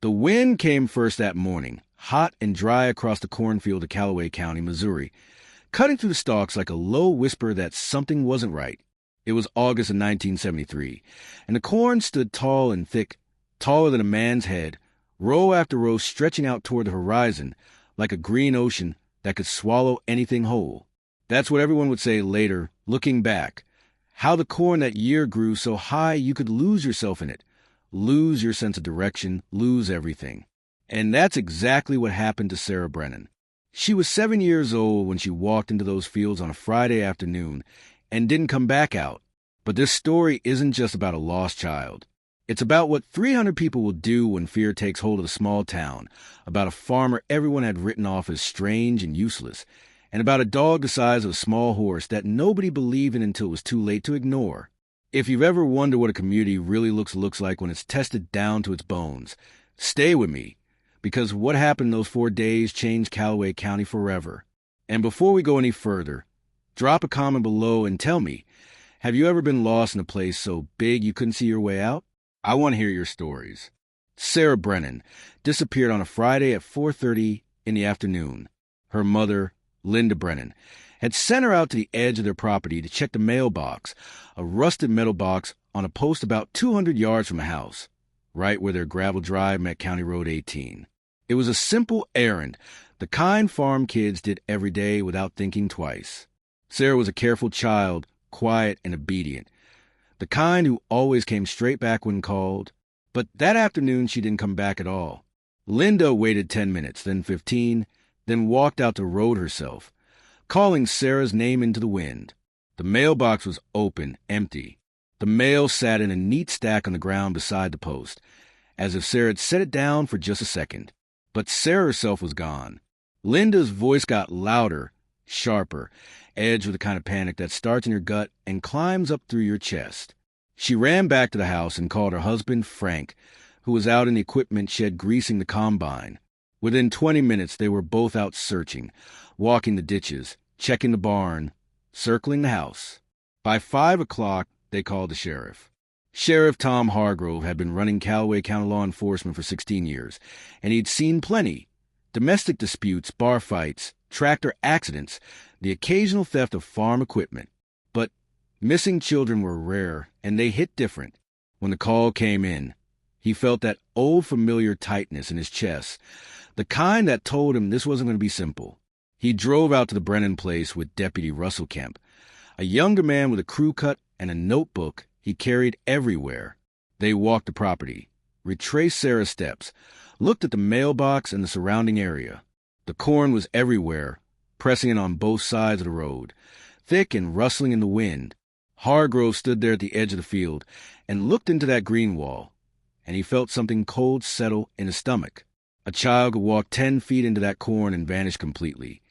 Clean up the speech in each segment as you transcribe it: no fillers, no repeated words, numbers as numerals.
The wind came first that morning, hot and dry across the cornfield of Callaway County, Missouri, cutting through the stalks like a low whisper that something wasn't right. It was August of 1973, and the corn stood tall and thick, taller than a man's head, row after row stretching out toward the horizon like a green ocean that could swallow anything whole. That's what everyone would say later, looking back. How the corn that year grew so high you could lose yourself in it, lose your sense of direction, lose everything. And that's exactly what happened to Sarah Brennan. She was 7 years old when she walked into those fields on a Friday afternoon and didn't come back out. But this story isn't just about a lost child. It's about what 300 people will do when fear takes hold of a small town, about a farmer everyone had written off as strange and useless, and about a dog the size of a small horse that nobody believed in until it was too late to ignore. If you've ever wondered what a community really looks like when it's tested down to its bones, stay with me, because what happened in those 4 days changed Callaway County forever. And before we go any further, drop a comment below and tell me, have you ever been lost in a place so big you couldn't see your way out? I want to hear your stories. Sarah Brennan disappeared on a Friday at 4:30 in the afternoon. Her mother, Linda Brennan, had sent her out to the edge of their property to check the mailbox, a rusted metal box on a post about 200 yards from the house, right where their gravel drive met County Road 18. It was a simple errand, the kind farm kids did every day without thinking twice. Sarah was a careful child, quiet and obedient, the kind who always came straight back when called. But that afternoon she didn't come back at all. Linda waited 10 minutes, then 15, then walked out the road herself, calling Sarah's name into the wind. The mailbox was open, empty. The mail sat in a neat stack on the ground beside the post, as if Sarah had set it down for just a second. But Sarah herself was gone. Linda's voice got louder, sharper, edged with the kind of panic that starts in your gut and climbs up through your chest. She ran back to the house and called her husband, Frank, who was out in the equipment shed greasing the combine. Within 20 minutes, they were both out searching, walking the ditches, checking the barn, circling the house. By 5 o'clock, they called the sheriff. Sheriff Tom Hargrove had been running Callaway County law enforcement for 16 years, and he'd seen plenty. Domestic disputes, bar fights, tractor accidents, the occasional theft of farm equipment. But missing children were rare, and they hit different. When the call came in, he felt that old familiar tightness in his chest, the kind that told him this wasn't going to be simple. He drove out to the Brennan place with Deputy Russell Kemp, a younger man with a crew cut and a notebook he carried everywhere. They walked the property, retraced Sarah's steps, looked at the mailbox and the surrounding area. The corn was everywhere, pressing in on both sides of the road, thick and rustling in the wind. Hargrove stood there at the edge of the field and looked into that green wall, and he felt something cold settle in his stomach. A child could walk 10 feet into that corn and vanish completely,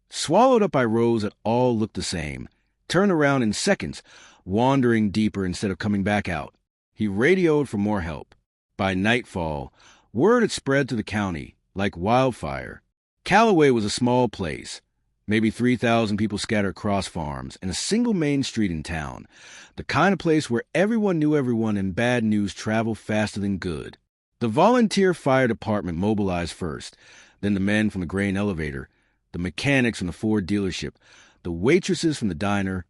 swallowed up by rows that all looked the same, turned around in seconds, wandering deeper instead of coming back out. He radioed for more help. By nightfall, word had spread through the county like wildfire. Callaway was a small place, maybe 3,000 people scattered across farms and a single main street in town, the kind of place where everyone knew everyone and bad news traveled faster than good. The volunteer fire department mobilized first, then the men from the grain elevator, the mechanics from the Ford dealership, the waitresses from the diner,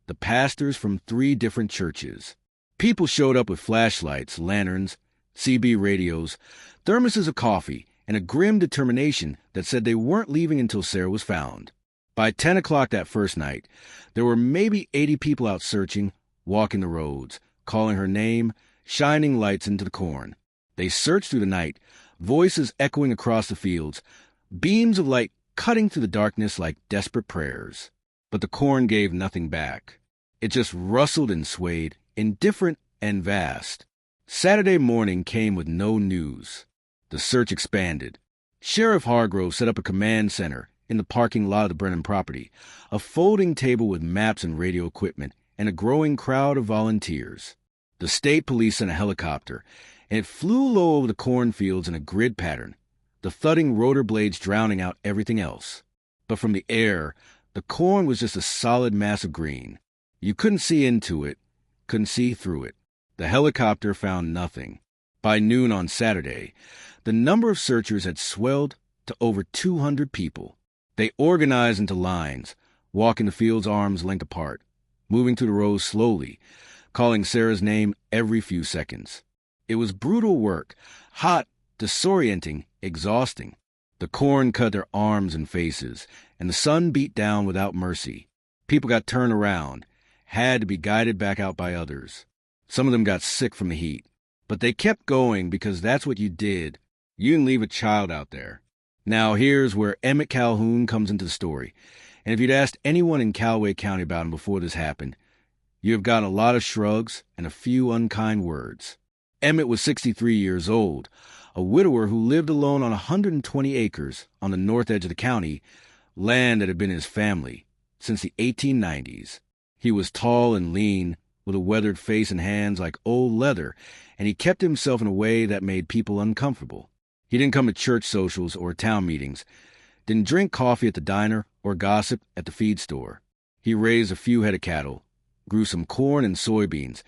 the pastors from 3 different churches. People showed up with flashlights, lanterns, CB radios, thermoses of coffee, and a grim determination that said they weren't leaving until Sarah was found. By 10 o'clock that first night, there were maybe 80 people out searching, walking the roads, calling her name, shining lights into the corn. They searched through the night, voices echoing across the fields, beams of light cutting through the darkness like desperate prayers. But the corn gave nothing back. It just rustled and swayed, indifferent and vast. Saturday morning came with no news. The search expanded. Sheriff Hargrove set up a command center in the parking lot of the Brennan property, a folding table with maps and radio equipment, and a growing crowd of volunteers. The state police sent a helicopter, and it flew low over the cornfields in a grid pattern, the thudding rotor blades drowning out everything else. But from the air, the corn was just a solid mass of green. You couldn't see into it, couldn't see through it. The helicopter found nothing. By noon on Saturday, The number of searchers had swelled to over 200 people. They organized into lines, walking the fields arms length apart, moving through the rows slowly, calling Sarah's name every few seconds. It was brutal work, hot, disorienting, exhausting. The corn cut their arms and faces, and the sun beat down without mercy. People got turned around, had to be guided back out by others. Some of them got sick from the heat. But they kept going because that's what you did. You didn't leave a child out there. Now here's where Emmett Calhoun comes into the story. And if you'd asked anyone in Callaway County about him before this happened, you have gotten a lot of shrugs and a few unkind words. Emmett was 63 years old, a widower who lived alone on 120 acres on the north edge of the county, land that had been his family since the 1890s. He was tall and lean, with a weathered face and hands like old leather, and he kept himself in a way that made people uncomfortable. He didn't come to church socials or town meetings, didn't drink coffee at the diner or gossip at the feed store. He raised a few head of cattle, grew some corn and soybeans,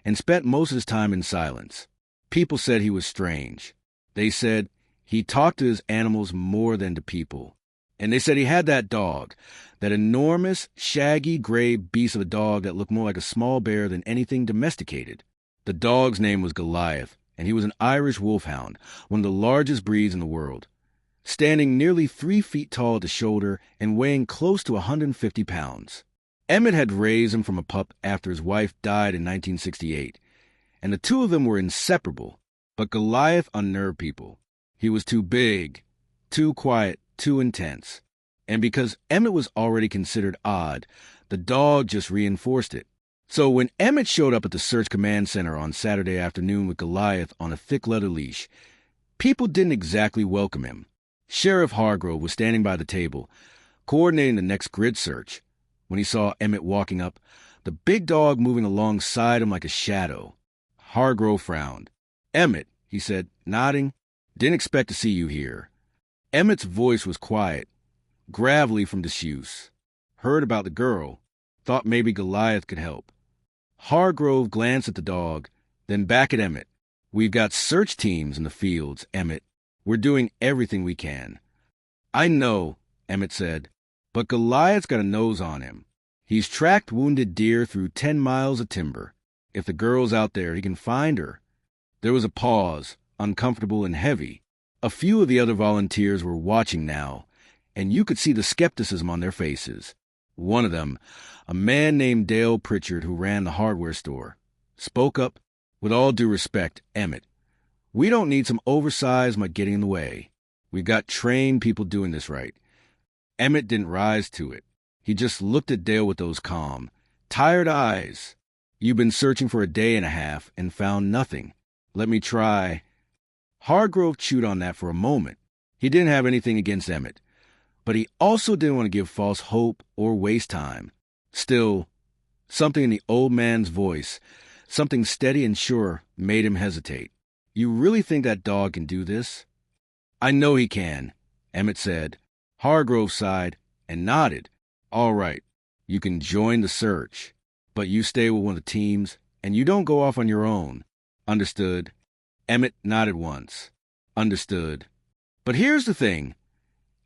and spent most of his time in silence. People said he was strange. They said he talked to his animals more than to people. And they said he had that dog, that enormous, shaggy, gray beast of a dog that looked more like a small bear than anything domesticated. The dog's name was Goliath, and he was an Irish wolfhound, one of the largest breeds in the world, standing nearly 3 feet tall at the shoulder and weighing close to 150 pounds. Emmett had raised him from a pup after his wife died in 1968, and the two of them were inseparable. But Goliath unnerved people. He was too big, too quiet, too intense. And because Emmett was already considered odd, the dog just reinforced it. So when Emmett showed up at the search command center on Saturday afternoon with Goliath on a thick leather leash, people didn't exactly welcome him. Sheriff Hargrove was standing by the table, coordinating the next grid search. When he saw Emmett walking up, the big dog moving alongside him like a shadow. Hargrove frowned. "Emmett," he said, nodding, "didn't expect to see you here." Emmett's voice was quiet, gravelly from disuse. Heard about the girl, thought maybe Goliath could help. Hargrove glanced at the dog, then back at Emmett. "We've got search teams in the fields, Emmett. We're doing everything we can." "I know," Emmett said, "but Goliath's got a nose on him. He's tracked wounded deer through 10 miles of timber. If the girl's out there, he can find her." There was a pause, uncomfortable and heavy. A few of the other volunteers were watching now, and you could see the skepticism on their faces. One of them, a man named Dale Pritchard who ran the hardware store, spoke up. "With all due respect, Emmett, we don't need some oversized mutt getting in the way. We've got trained people doing this right." Emmett didn't rise to it. He just looked at Dale with those calm, tired eyes. "You've been searching for a day and a half and found nothing. Let me try." Hargrove chewed on that for a moment. He didn't have anything against Emmett, but he also didn't want to give false hope or waste time. Still, something in the old man's voice, something steady and sure, made him hesitate. "You really think that dog can do this?" "I know he can," Emmett said. Hargrove sighed and nodded. "All right, you can join the search, but you stay with one of the teams, and you don't go off on your own." "Understood." Emmett nodded once. "Understood." But here's the thing.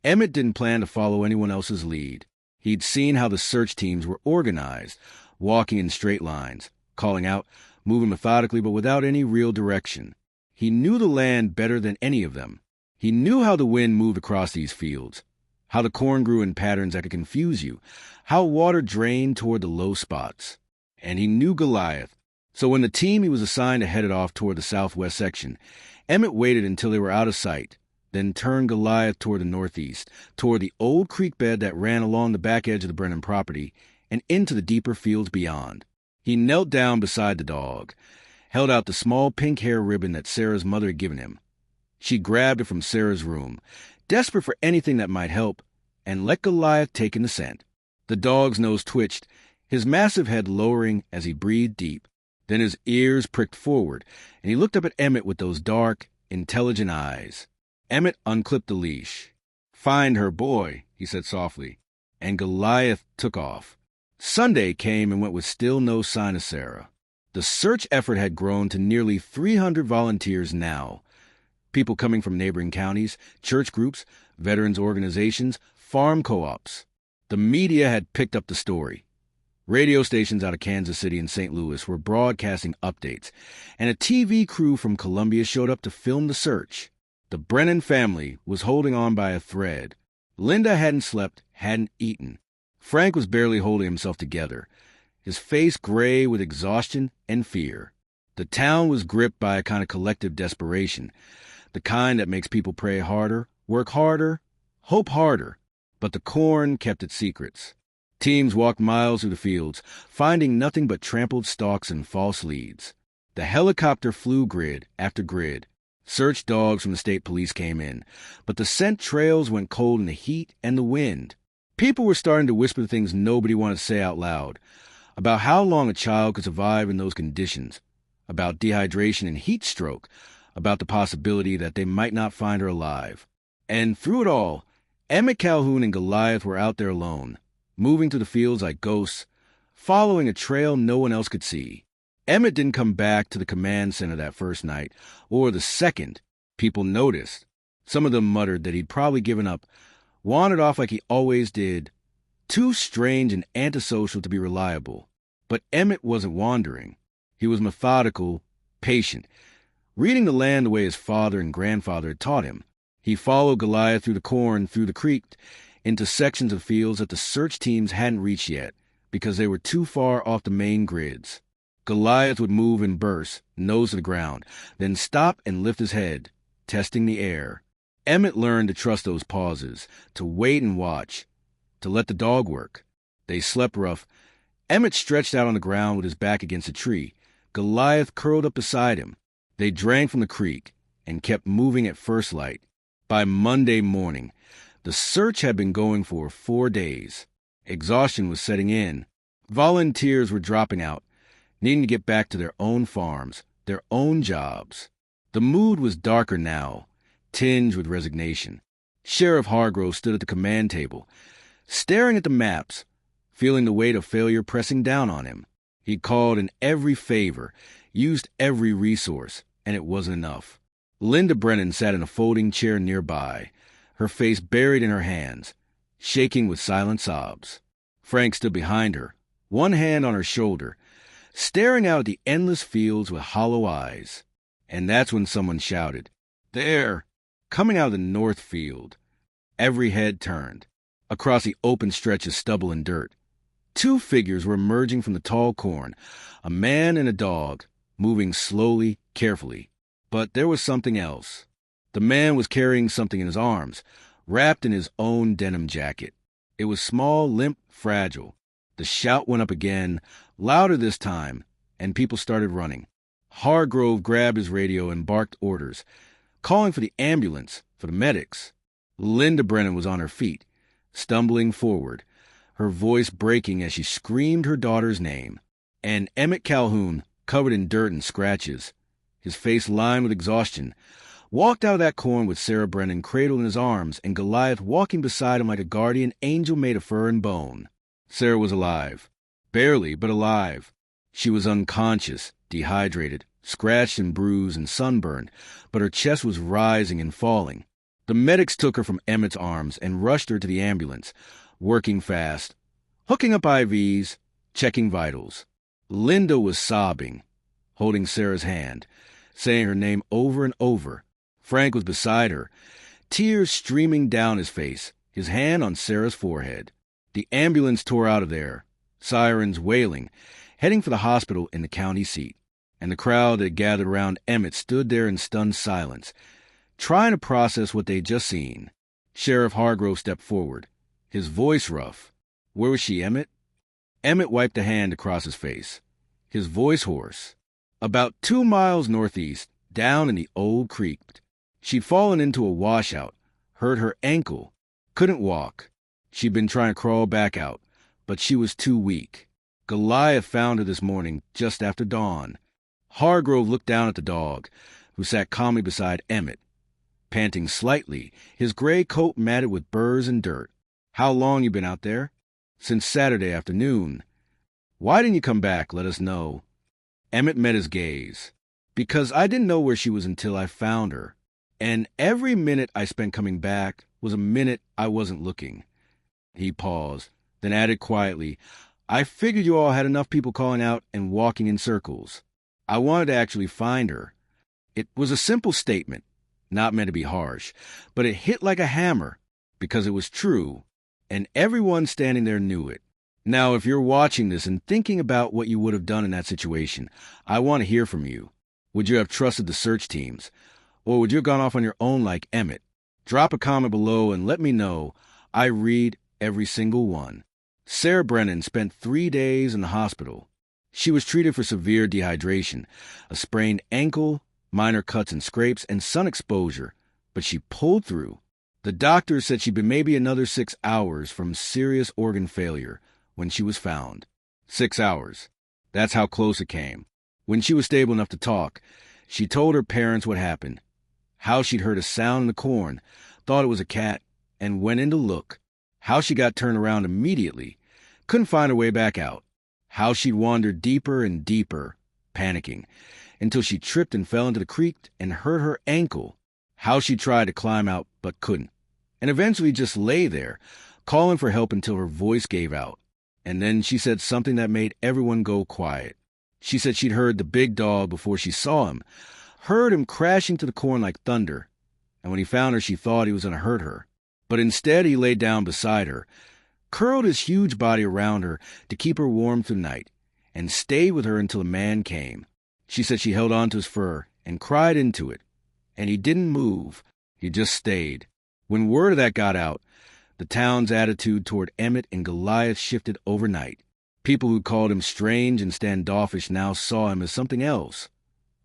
Emmett didn't plan to follow anyone else's lead. He'd seen how the search teams were organized, walking in straight lines, calling out, moving methodically but without any real direction. He knew the land better than any of them. He knew how the wind moved across these fields, how the corn grew in patterns that could confuse you, how water drained toward the low spots. And he knew Goliath. So when the team he was assigned to headed off toward the southwest section, Emmett waited until they were out of sight, then turned Goliath toward the northeast, toward the old creek bed that ran along the back edge of the Brennan property, and into the deeper fields beyond. He knelt down beside the dog, held out the small pink hair ribbon that Sarah's mother had given him. She grabbed it from Sarah's room, desperate for anything that might help, and let Goliath take in the scent. The dog's nose twitched, his massive head lowering as he breathed deep. Then his ears pricked forward, and he looked up at Emmett with those dark, intelligent eyes. Emmett unclipped the leash. "Find her, boy," he said softly, and Goliath took off. Sunday came and went with still no sign of Sarah. The search effort had grown to nearly 300 volunteers now. People coming from neighboring counties, church groups, veterans organizations, farm co-ops. The media had picked up the story. Radio stations out of Kansas City and St. Louis were broadcasting updates, and a TV crew from Columbia showed up to film the search. The Brennan family was holding on by a thread. Linda hadn't slept, hadn't eaten. Frank was barely holding himself together, his face gray with exhaustion and fear. The town was gripped by a kind of collective desperation, the kind that makes people pray harder, work harder, hope harder. But the corn kept its secrets. Teams walked miles through the fields, finding nothing but trampled stalks and false leads. The helicopter flew grid after grid. Search dogs from the state police came in, but the scent trails went cold in the heat and the wind. People were starting to whisper things nobody wanted to say out loud, about how long a child could survive in those conditions, about dehydration and heat stroke, about the possibility that they might not find her alive. And through it all, Emmett Calhoun and Goliath were out there alone, moving through the fields like ghosts, following a trail no one else could see. Emmett didn't come back to the command center that first night, or the second. People noticed. Some of them muttered that he'd probably given up, wandered off like he always did, too strange and antisocial to be reliable. But Emmett wasn't wandering. He was methodical, patient, reading the land the way his father and grandfather had taught him. He followed Goliath through the corn, through the creek, into sections of fields that the search teams hadn't reached yet because they were too far off the main grids. Goliath would move in bursts, nose to the ground, then stop and lift his head, testing the air. Emmett learned to trust those pauses, to wait and watch, to let the dog work. They slept rough. Emmett stretched out on the ground with his back against a tree. Goliath curled up beside him. They drank from the creek and kept moving at first light. By Monday morning, the search had been going for 4 days. Exhaustion was setting in. Volunteers were dropping out, needing to get back to their own farms, their own jobs. The mood was darker now, tinged with resignation. Sheriff Hargrove stood at the command table, staring at the maps, feeling the weight of failure pressing down on him. He'd called in every favor, used every resource, and it wasn't enough. Linda Brennan sat in a folding chair nearby, her face buried in her hands, shaking with silent sobs. Frank stood behind her, one hand on her shoulder, staring out at the endless fields with hollow eyes. And that's when someone shouted, "There!" coming out of the north field. Every head turned. Across the open stretch of stubble and dirt, 2 figures were emerging from the tall corn, a man and a dog, moving slowly, carefully. But there was something else. The man was carrying something in his arms, wrapped in his own denim jacket. It was small, limp, fragile. The shout went up again, louder this time, and people started running. Hargrove grabbed his radio and barked orders, calling for the ambulance, for the medics. Linda Brennan was on her feet, stumbling forward, her voice breaking as she screamed her daughter's name. And Emmett Calhoun, covered in dirt and scratches, his face lined with exhaustion, walked out of that corn with Sarah Brennan cradled in his arms and Goliath walking beside him like a guardian angel made of fur and bone. Sarah was alive. Barely, but alive. She was unconscious, dehydrated, scratched and bruised and sunburned, but her chest was rising and falling. The medics took her from Emmett's arms and rushed her to the ambulance, working fast, hooking up IVs, checking vitals. Linda was sobbing, holding Sarah's hand, saying her name over and over. Frank was beside her, tears streaming down his face, his hand on Sarah's forehead. The ambulance tore out of there, sirens wailing, heading for the hospital in the county seat. And the crowd that gathered around Emmett stood there in stunned silence, trying to process what they'd just seen. Sheriff Hargrove stepped forward, his voice rough. "Where was she, Emmett?" Emmett wiped a hand across his face, his voice hoarse. "About 2 miles northeast, down in the old creek. She'd fallen into a washout, hurt her ankle, couldn't walk. She'd been trying to crawl back out, but she was too weak. Goliath found her this morning, just after dawn." Hargrove looked down at the dog, who sat calmly beside Emmett, panting slightly, his gray coat matted with burrs and dirt. "How long you been out there?" "Since Saturday afternoon." "Why didn't you come back, let us know?" Emmett met his gaze. "Because I didn't know where she was until I found her." And every minute I spent coming back was a minute I wasn't looking. He paused, then added quietly, I figured you all had enough people calling out and walking in circles. I wanted to actually find her. It was a simple statement, not meant to be harsh, but it hit like a hammer because it was true, and everyone standing there knew it. Now, if you're watching this and thinking about what you would have done in that situation, I want to hear from you. Would you have trusted the search teams? Or would you have gone off on your own like Emmett? Drop a comment below and let me know. I read every single one. Sarah Brennan spent 3 days in the hospital. She was treated for severe dehydration, a sprained ankle, minor cuts and scrapes, and sun exposure, but she pulled through. The doctor said she'd been maybe another 6 hours from serious organ failure when she was found. 6 hours. That's how close it came. When she was stable enough to talk, she told her parents what happened, how she'd heard a sound in the corn, thought it was a cat, and went in to look, how she got turned around immediately, couldn't find her way back out, how she'd wandered deeper and deeper, panicking, until she tripped and fell into the creek and hurt her ankle, how she tried to climb out but couldn't, and eventually just lay there, calling for help until her voice gave out. And then she said something that made everyone go quiet. She said she'd heard the big dog before she saw him, heard him crashing to the corn like thunder, and when he found her, she thought he was going to hurt her. But instead, he laid down beside her, curled his huge body around her to keep her warm through the night, and stayed with her until a man came. She said she held on to his fur and cried into it, and he didn't move. He just stayed. When word of that got out, the town's attitude toward Emmett and Goliath shifted overnight. People who called him strange and standoffish now saw him as something else.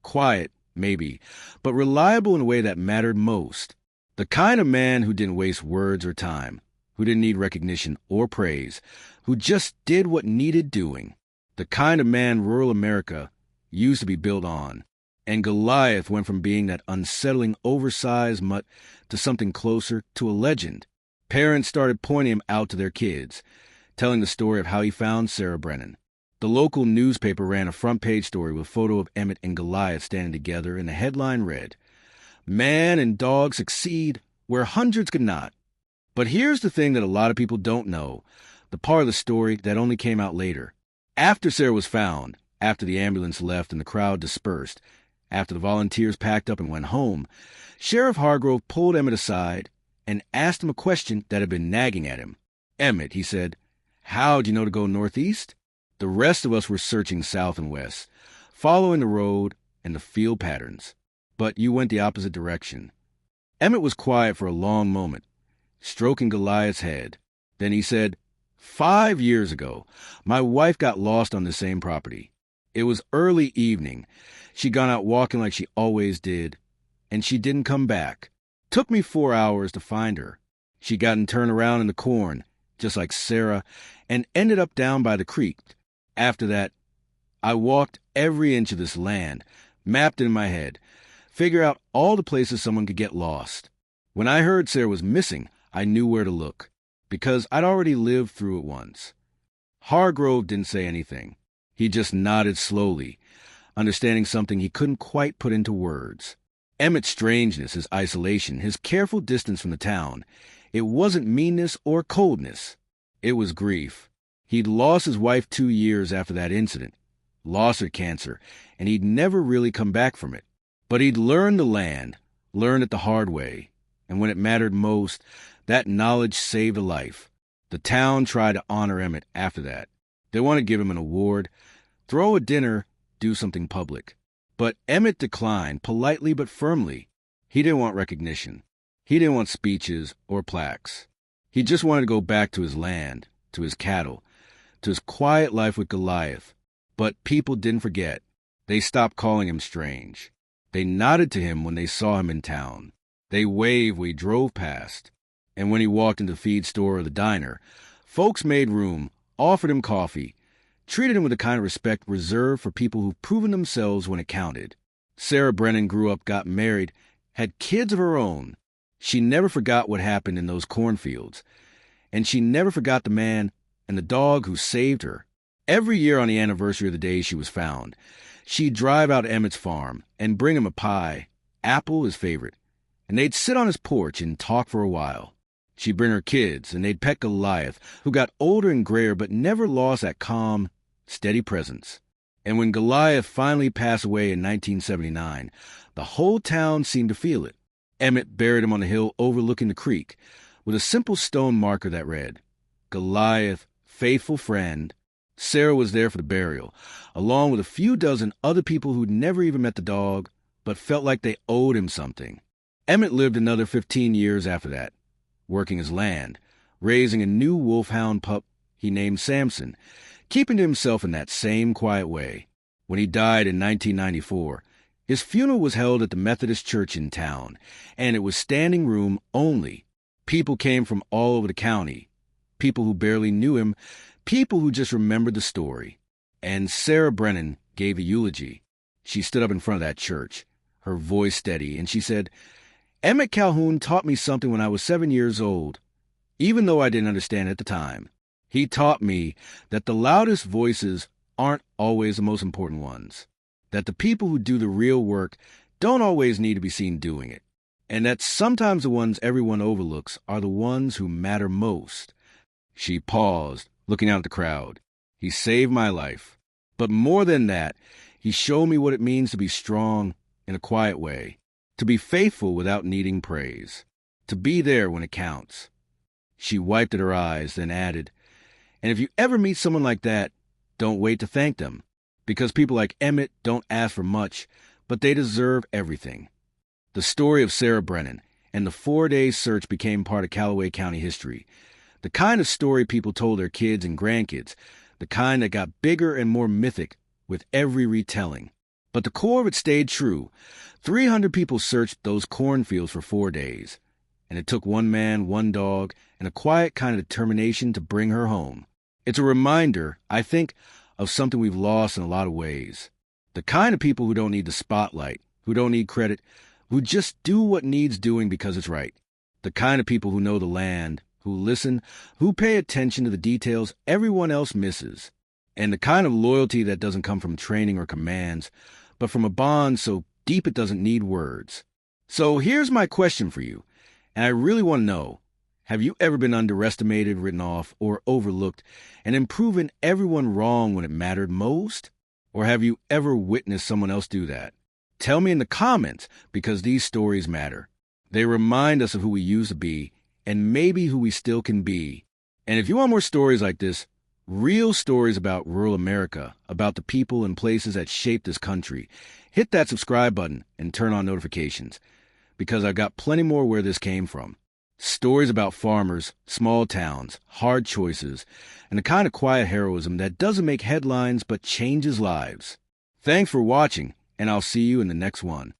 Quiet, maybe, but reliable in a way that mattered most. The kind of man who didn't waste words or time, who didn't need recognition or praise, who just did what needed doing. The kind of man rural America used to be built on. And Goliath went from being that unsettling, oversized mutt to something closer to a legend. Parents started pointing him out to their kids, telling the story of how he found Sarah Brennan. The local newspaper ran a front-page story with a photo of Emmett and Goliath standing together, and the headline read, Man and dog succeed where hundreds could not. But here's the thing that a lot of people don't know, the part of the story that only came out later. After Sarah was found, after the ambulance left and the crowd dispersed, after the volunteers packed up and went home, Sheriff Hargrove pulled Emmett aside and asked him a question that had been nagging at him. Emmett, he said, how'd you know to go northeast? The rest of us were searching south and west, following the road and the field patterns. But you went the opposite direction. Emmett was quiet for a long moment, stroking Goliath's head. Then he said, 5 years ago, my wife got lost on the same property. It was early evening. She'd gone out walking like she always did, and she didn't come back. Took me 4 hours to find her. She'd gotten turned around in the corn, just like Sarah, and ended up down by the creek. After that, I walked every inch of this land, mapped it in my head, figure out all the places someone could get lost. When I heard Sarah was missing, I knew where to look, because I'd already lived through it once. Hargrove didn't say anything. He just nodded slowly, understanding something he couldn't quite put into words. Emmett's strangeness, his isolation, his careful distance from the town, it wasn't meanness or coldness. It was grief. He'd lost his wife 2 years after that incident, lost her cancer, and he'd never really come back from it. But he'd learned the land, learned it the hard way, and when it mattered most, that knowledge saved a life. The town tried to honor Emmett after that. They wanted to give him an award, throw a dinner, do something public. But Emmett declined, politely but firmly. He didn't want recognition. He didn't want speeches or plaques. He just wanted to go back to his land, to his cattle, to his quiet life with Goliath. But people didn't forget. They stopped calling him strange. They nodded to him when they saw him in town. They waved when he drove past. And when he walked into the feed store or the diner, folks made room, offered him coffee, treated him with the kind of respect reserved for people who've proven themselves when it counted. Sarah Brennan grew up, got married, had kids of her own. She never forgot what happened in those cornfields. And she never forgot the man and the dog who saved her. Every year on the anniversary of the day she was found, she'd drive out to Emmett's farm and bring him a pie, apple his favorite, and they'd sit on his porch and talk for a while. She'd bring her kids, and they'd pet Goliath, who got older and grayer but never lost that calm, steady presence. And when Goliath finally passed away in 1979, the whole town seemed to feel it. Emmett buried him on the hill overlooking the creek, with a simple stone marker that read, Goliath, faithful friend. Sarah was there for the burial, along with a few dozen other people who'd never even met the dog, but felt like they owed him something. Emmett lived another 15 years after that, working his land, raising a new wolfhound pup he named Samson, keeping to himself in that same quiet way. When he died in 1994, his funeral was held at the Methodist church in town, and it was standing room only. People came from all over the county, people who barely knew him, people who just remembered the story. And Sarah Brennan gave a eulogy. She stood up in front of that church, her voice steady, and she said, Emmett Calhoun taught me something when I was 7 years old, even though I didn't understand it at the time. He taught me that the loudest voices aren't always the most important ones, that the people who do the real work don't always need to be seen doing it, and that sometimes the ones everyone overlooks are the ones who matter most. She paused, looking out at the crowd. He saved my life. But more than that, he showed me what it means to be strong in a quiet way, to be faithful without needing praise, to be there when it counts. She wiped at her eyes, then added, and if you ever meet someone like that, don't wait to thank them, because people like Emmett don't ask for much, but they deserve everything. The story of Sarah Brennan and the 4-day search became part of Callaway County history. The kind of story people told their kids and grandkids, the kind that got bigger and more mythic with every retelling. But the core of it stayed true. 300 people searched those cornfields for 4 days, and it took one man, one dog, and a quiet kind of determination to bring her home. It's a reminder, I think, of something we've lost in a lot of ways. The kind of people who don't need the spotlight, who don't need credit, who just do what needs doing because it's right. The kind of people who know the land, who listen, who pay attention to the details everyone else misses, and the kind of loyalty that doesn't come from training or commands, but from a bond so deep it doesn't need words. So here's my question for you, and I really want to know, have you ever been underestimated, written off, or overlooked, and then proven everyone wrong when it mattered most? Or have you ever witnessed someone else do that? Tell me in the comments, because these stories matter. They remind us of who we used to be, and maybe who we still can be. And if you want more stories like this, real stories about rural America, about the people and places that shaped this country, hit that subscribe button and turn on notifications, because I've got plenty more where this came from. Stories about farmers, small towns, hard choices, and the kind of quiet heroism that doesn't make headlines but changes lives. Thanks for watching, and I'll see you in the next one.